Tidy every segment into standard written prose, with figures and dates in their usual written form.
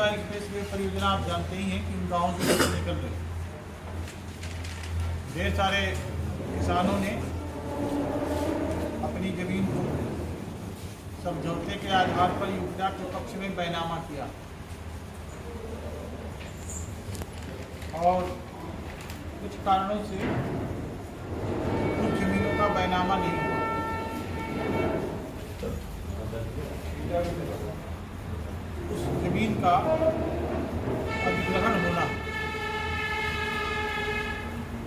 Expressway परियोजना आप जानते ही हैं कि उन गाँव से निकल रही। ढेर सारे किसानों ने अपनी जमीन को समझौते के आधार पर उपजा के पक्ष में बैनामा किया और कुछ कारणों से कुछ जमीनों का बैनामा नहीं हुआ। उस जमीन का अधिग्रहण होना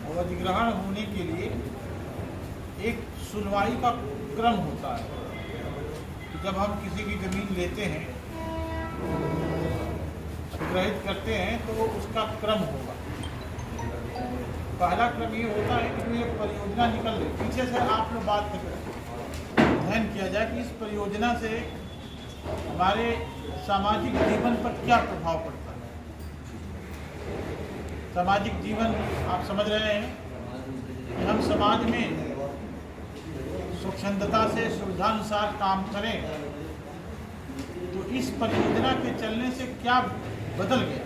और अधिग्रहण होने के लिए एक सुनवाई का क्रम होता है कि जब हम किसी की जमीन लेते हैं, अधिग्रहित करते हैं, तो उसका क्रम होगा। पहला क्रम ये होता है कि ये परियोजना निकल रही, पीछे से आप लोग बात कर रहे हैं, अध्ययन किया जाए कि इस परियोजना से हमारे सामाजिक जीवन पर क्या प्रभाव पड़ता है। सामाजिक जीवन आप समझ रहे हैं कि हम समाज में स्वच्छंदता से सुविधानुसार काम करें, तो इस परियोजना के चलने से क्या बदल गया।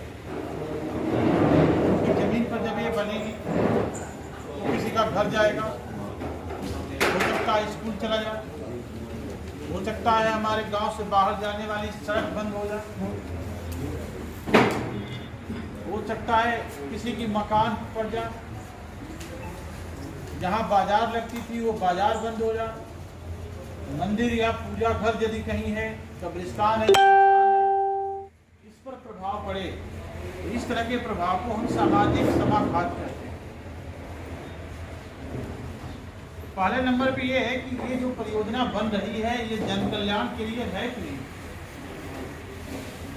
क्योंकि जमीन पर जब ये बनेगी तो किसी का घर जाएगा, हो सकता है स्कूल चला जाए, हो सकता है हमारे गांव से बाहर जाने वाली सड़क बंद हो जाए, हो सकता है किसी की मकान पड़ जाए, जहां बाजार लगती थी वो बाजार बंद हो जाए, मंदिर या पूजा घर यदि कहीं है, कब्रिस्तान है, इस पर प्रभाव पड़े। इस तरह के प्रभाव को हम सामाजिक समाघात कहते हैं। पहले नंबर पे ये है कि ये जो परियोजना बन रही है ये जन कल्याण के लिए है कि नहीं,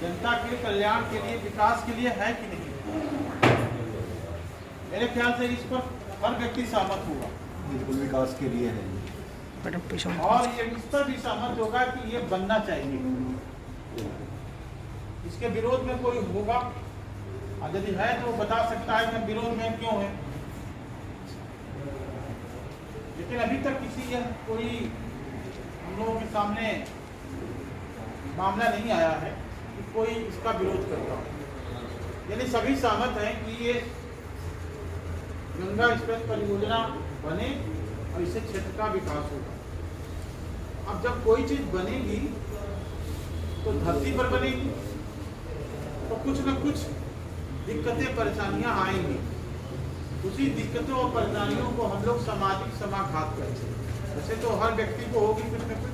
जनता के कल्याण के लिए, विकास के लिए है कि नहीं। मेरे ख्याल से इस पर हर व्यक्ति सहमत होगा, बिल्कुल विकास के लिए है। और ये इस पर भी सहमत होगा कि ये बनना चाहिए। इसके विरोध में कोई होगा, और यदि है तो बता सकता है कि विरोध में क्यों है। लेकिन अभी तक किसी यह कोई हम लोगों के सामने मामला नहीं आया है कि कोई इसका विरोध करता हो। यानी सभी सहमत हैं कि ये गंगा एक्सप्रेस परियोजना बने और इससे क्षेत्र का विकास होगा। अब जब कोई चीज बनेगी तो धरती पर बनेगी, तो कुछ न कुछ दिक्कतें परेशानियां आएंगी। उसी दिक्कतों और परेशानियों को हम लोग सामाजिक समाघात करते हैं। वैसे तो हर व्यक्ति को होगी कुछ न कुछ,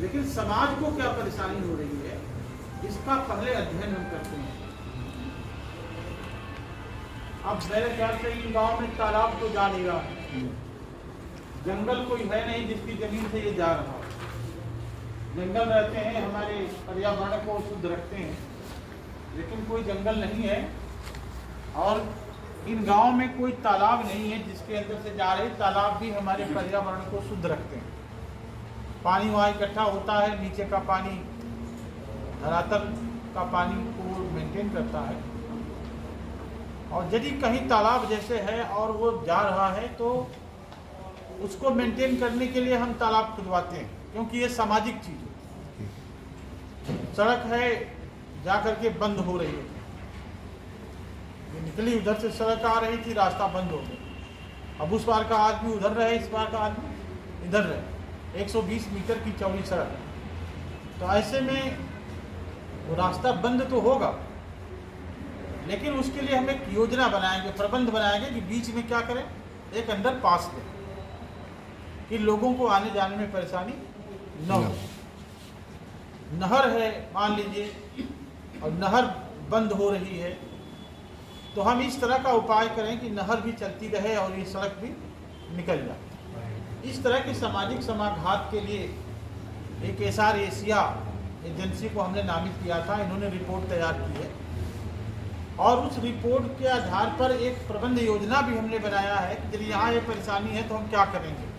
लेकिन समाज को क्या परेशानी हो रही है इसका पहले अध्ययन हम करते हैं। अब मेरे ख्याल से इन गाँव में तालाब तो जा नहीं रहा है, जंगल कोई है नहीं जिसकी जमीन से ये जा रहा है। जंगल रहते हैं, हमारे पर्यावरण को शुद्ध रखते हैं, लेकिन कोई जंगल नहीं है। और इन गांव में कोई तालाब नहीं है जिसके अंदर से जा रहे। तालाब भी हमारे पर्यावरण को शुद्ध रखते हैं। पानी वहाँ इकट्ठा होता है, नीचे का पानी धरातल का पानी को मेंटेन करता है। और यदि कहीं तालाब जैसे है और वो जा रहा है तो उसको मेंटेन करने के लिए हम तालाब खुदवाते हैं, क्योंकि ये सामाजिक चीज है। सड़क है जा करके बंद हो रही है, निकली उधर से सड़क आ रही थी, रास्ता बंद हो गया। अब उस पार का आदमी उधर रहे, इस पार का आदमी इधर रहे। 120 मीटर की चौड़ी सड़क, तो ऐसे में वो रास्ता बंद तो होगा, लेकिन उसके लिए हम एक योजना बनाएंगे, प्रबंध बनाएंगे कि बीच में क्या करें, एक अंडर पास दें कि लोगों को आने जाने में परेशानी न हो। नहर है मान लीजिए, और नहर बंद हो रही है, तो हम इस तरह का उपाय करें कि नहर भी चलती रहे और ये सड़क भी निकल जाए। इस तरह के सामाजिक समाघात के लिए एक एसआर एशिया एजेंसी को हमने नामित किया था। इन्होंने रिपोर्ट तैयार की है और उस रिपोर्ट के आधार पर एक प्रबंध योजना भी हमने बनाया है कि यदि यहाँ ये परेशानी है तो हम क्या करेंगे।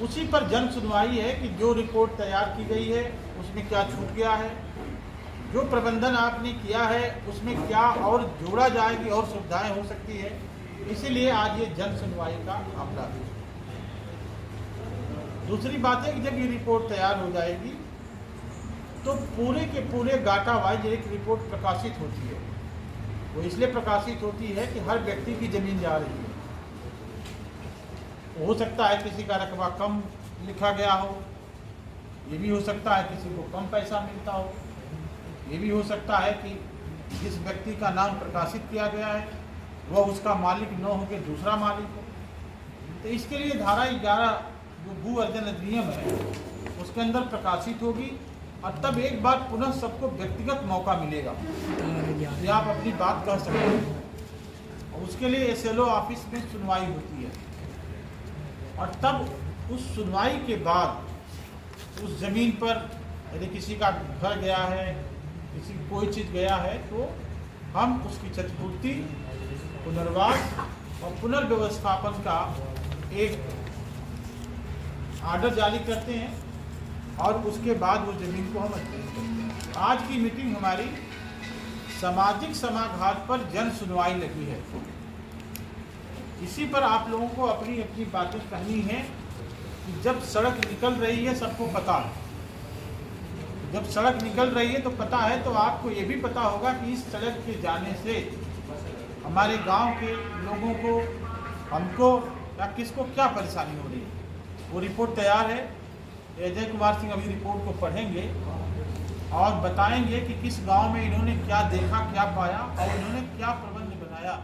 उसी पर जन सुनवाई है कि जो रिपोर्ट तैयार की गई है उसमें क्या छूट गया है, जो प्रबंधन आपने किया है उसमें क्या और जोड़ा जाएगी और सुविधाएं हो सकती है। इसीलिए आज ये जन सुनवाई का मामला है। दूसरी बात है कि जब ये रिपोर्ट तैयार हो जाएगी तो पूरे के पूरे डाटा वाइज एक रिपोर्ट प्रकाशित होती है। वो इसलिए प्रकाशित होती है कि हर व्यक्ति की ज़मीन जा रही है। हो सकता है किसी का रकबा कम लिखा गया हो, ये भी हो सकता है किसी को कम पैसा मिलता हो, ये भी हो सकता है कि जिस व्यक्ति का नाम प्रकाशित किया गया है वह उसका मालिक न हो के दूसरा मालिक हो। तो इसके लिए धारा 11 जो भू अर्जन अधिनियम है उसके अंदर प्रकाशित होगी और तब एक बार पुनः सबको व्यक्तिगत मौका मिलेगा कि आप अपनी बात कह सकते हैं। और उसके लिए SLO ऑफिस में सुनवाई होती है और तब उस सुनवाई के बाद उस ज़मीन पर यदि किसी का घर गया है, किसी की कोई चीज़ गया है, तो हम उसकी क्षतिपूर्ति, पुनर्वास और पुनर्व्यवस्थापन का एक आर्डर जारी करते हैं और उसके बाद वो ज़मीन को हम अध्ययन करते हैं। आज की मीटिंग हमारी सामाजिक समाघात पर जन सुनवाई लगी है। इसी पर आप लोगों को अपनी अपनी बातें कहनी है कि जब सड़क निकल रही है, सबको पता है, जब सड़क निकल रही है तो पता है, तो आपको ये भी पता होगा कि इस सड़क के जाने से हमारे गांव के लोगों को, हमको या किसको क्या परेशानी हो रही है। वो रिपोर्ट तैयार है। अजय कुमार सिंह अभी रिपोर्ट को पढ़ेंगे और बताएंगे कि किस गांव में इन्होंने क्या देखा, क्या पाया और इन्होंने क्या प्रबंध बनाया